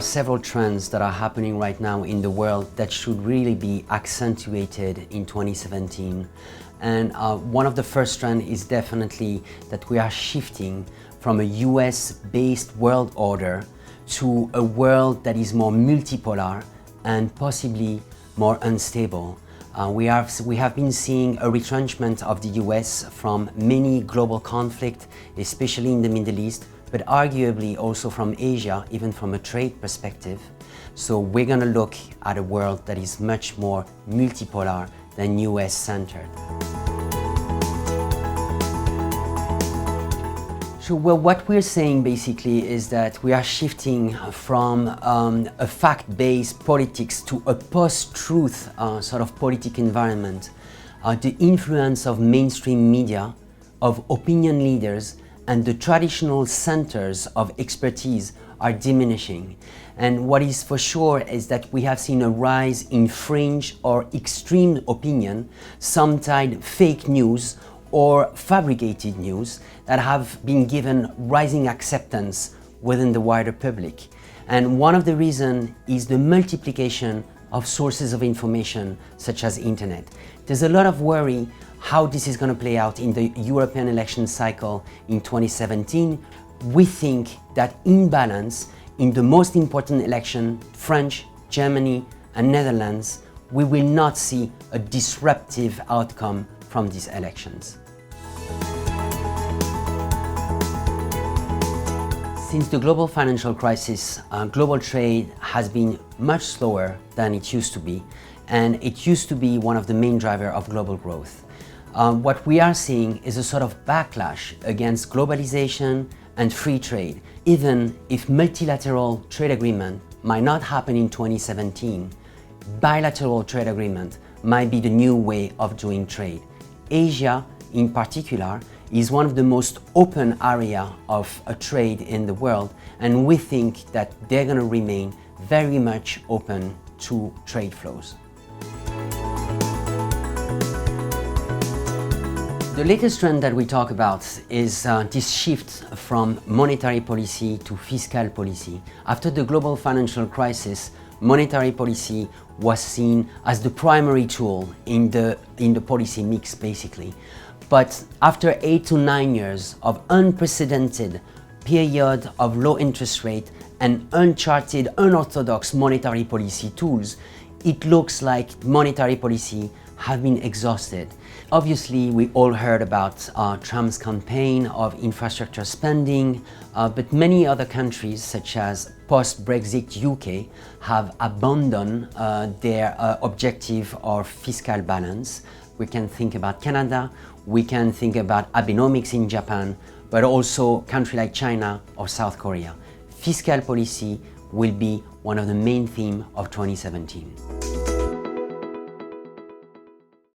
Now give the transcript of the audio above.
are several trends that are happening right now in the world that should really be accentuated in 2017. And one of the first trends is definitely that we are shifting from a US-based world order to a world that is more multipolar and possibly more unstable. We have been seeing a retrenchment of the US from many global conflicts, especially in the Middle East, but arguably also from Asia, even from a trade perspective. So we're going to look at a world that is much more multipolar than US-centered. So well, what we're saying basically is that we are shifting from a fact-based politics to a post-truth sort of politic environment. The influence of mainstream media, of opinion leaders, and the traditional centers of expertise are diminishing. And what is for sure is that we have seen a rise in fringe or extreme opinion, sometimes fake news or fabricated news that have been given rising acceptance within the wider public. And one of the reasons is the multiplication of sources of information such as internet. There's a lot of worry how this is going to play out in the European election cycle in 2017. We think that imbalance in the most important election, France, Germany and Netherlands, we will not see a disruptive outcome from these elections. Since the global financial crisis, global trade has been much slower than it used to be, and it used to be one of the main drivers of global growth. What we are seeing is a sort of backlash against globalization and free trade. Even if multilateral trade agreement might not happen in 2017, bilateral trade agreement might be the new way of doing trade. Asia, in particular, is one of the most open area of trade in the world, and we think that they're going to remain very much open to trade flows. The latest trend that we talk about is this shift from monetary policy to fiscal policy. After the global financial crisis, monetary policy was seen as the primary tool in the policy mix, basically. But after 8 to 9 years of unprecedented period of low interest rate and uncharted, unorthodox monetary policy tools, it looks like monetary policy have been exhausted. Obviously, we all heard about Trump's campaign of infrastructure spending, but many other countries, such as post-Brexit UK, have abandoned their objective of fiscal balance. We can think about Canada, we can think about Abenomics in Japan, but also countries like China or South Korea. Fiscal policy will be one of the main themes of 2017.